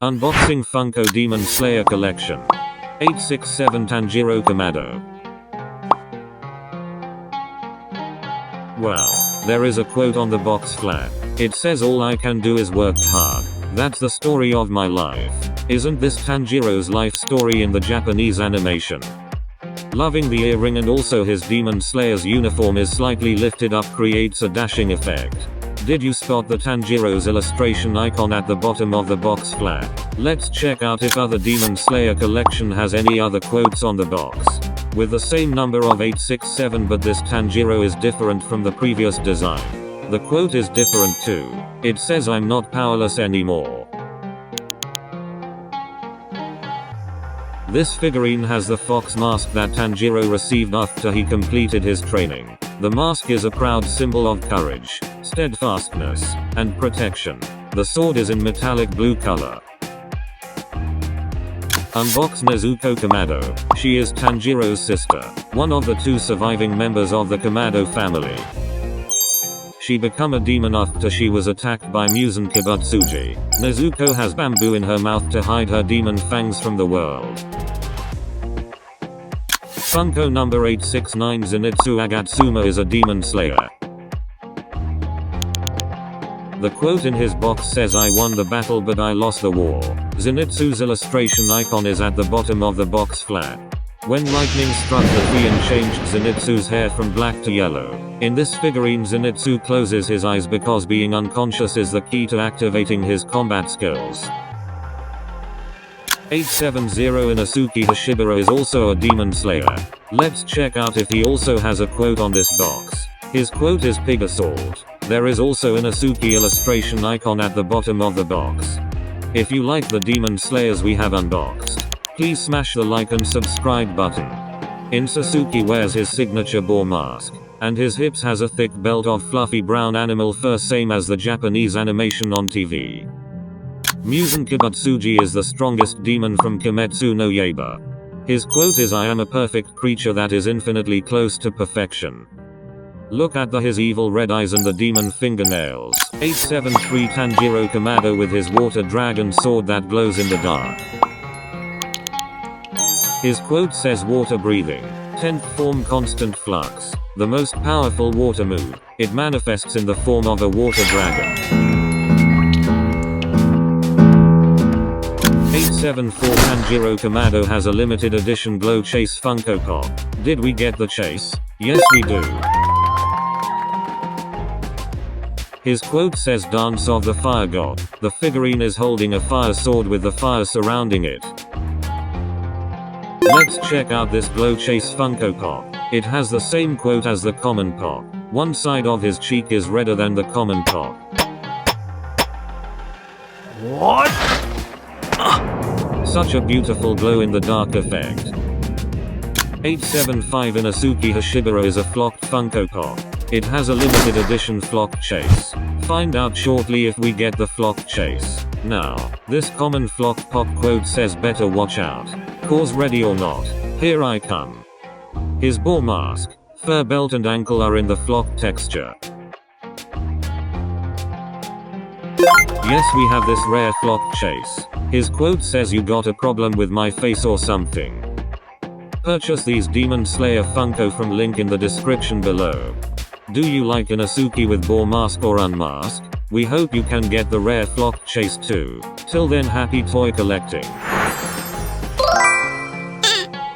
Unboxing Funko Demon Slayer Collection. 867 Tanjiro Kamado. Wow, there is a quote on the box flap. It says, "All I can do is work hard. That's the story of my life." Isn't this Tanjiro's life story in the Japanese animation? Loving the earring, and also his Demon Slayer's uniform is slightly lifted up, creates a dashing effect. Did you spot the Tanjiro's illustration icon at the bottom of the box flap? Let's check out if other Demon Slayer collection has any other quotes on the box. With the same number of 867, but this Tanjiro is different from the previous design. The quote is different too. It says, "I'm not powerless anymore." This figurine has the fox mask that Tanjiro received after he completed his training. The mask is a proud symbol of courage, steadfastness, and protection. The sword is in metallic blue color. Unbox Nezuko Kamado. She is Tanjiro's sister, one of the two surviving members of the Kamado family. She became a demon after she was attacked by Muzan Kibutsuji. Nezuko has bamboo in her mouth to hide her demon fangs from the world. Funko number 869 Zenitsu Agatsuma is a demon slayer. The quote in his box says, "I won the battle but I lost the war." Zenitsu's illustration icon is at the bottom of the box flap. When lightning struck the tree and changed Zenitsu's hair from black to yellow. In this figurine, Zenitsu closes his eyes because being unconscious is the key to activating his combat skills. 870 Inosuke Hashibira is also a demon slayer. Let's check out if he also has a quote on this box. His quote is "Pig assault." There is also an Inosuke illustration icon at the bottom of the box. If you like the demon slayers we have unboxed, please smash the like and subscribe button. Inosuke wears his signature boar mask, and his hips has a thick belt of fluffy brown animal fur, same as the Japanese animation on TV. Muzan Kibutsuji is the strongest demon from Kimetsu no Yaiba. His quote is, "I am a perfect creature that is infinitely close to perfection." Look at his evil red eyes and the demon fingernails. 873 Tanjiro Kamado with his water dragon sword that glows in the dark. His quote says, "Water breathing. 10th form constant flux. The most powerful water move. It manifests in the form of a water dragon." 874 Tanjiro Kamado has a limited edition Glow Chase Funko Pop. Did we get the chase? Yes we do. His quote says, "Dance of the Fire God." The figurine is holding a fire sword with the fire surrounding it. Let's check out this Glow Chase Funko Pop. It has the same quote as the common pop. One side of his cheek is redder than the common pop. What? Such a beautiful glow in the dark effect. 875 Inosuke Hashibira is a flocked Funko Pop. It has a limited edition Flocked Chase. Find out shortly if we get the Flocked Chase. Now, this common Flocked Pop quote says, "Better watch out. Cause ready or not. Here I come." His boar mask, fur belt and ankle are in the flocked texture. Yes, we have this rare Flocked Chase. His quote says, "You got a problem with my face or something?" Purchase these Demon Slayer Funko from link in the description below. Do you like Inosuke with boar mask or unmasked? We hope you can get the rare Flocked Chase too. Till then, happy toy collecting.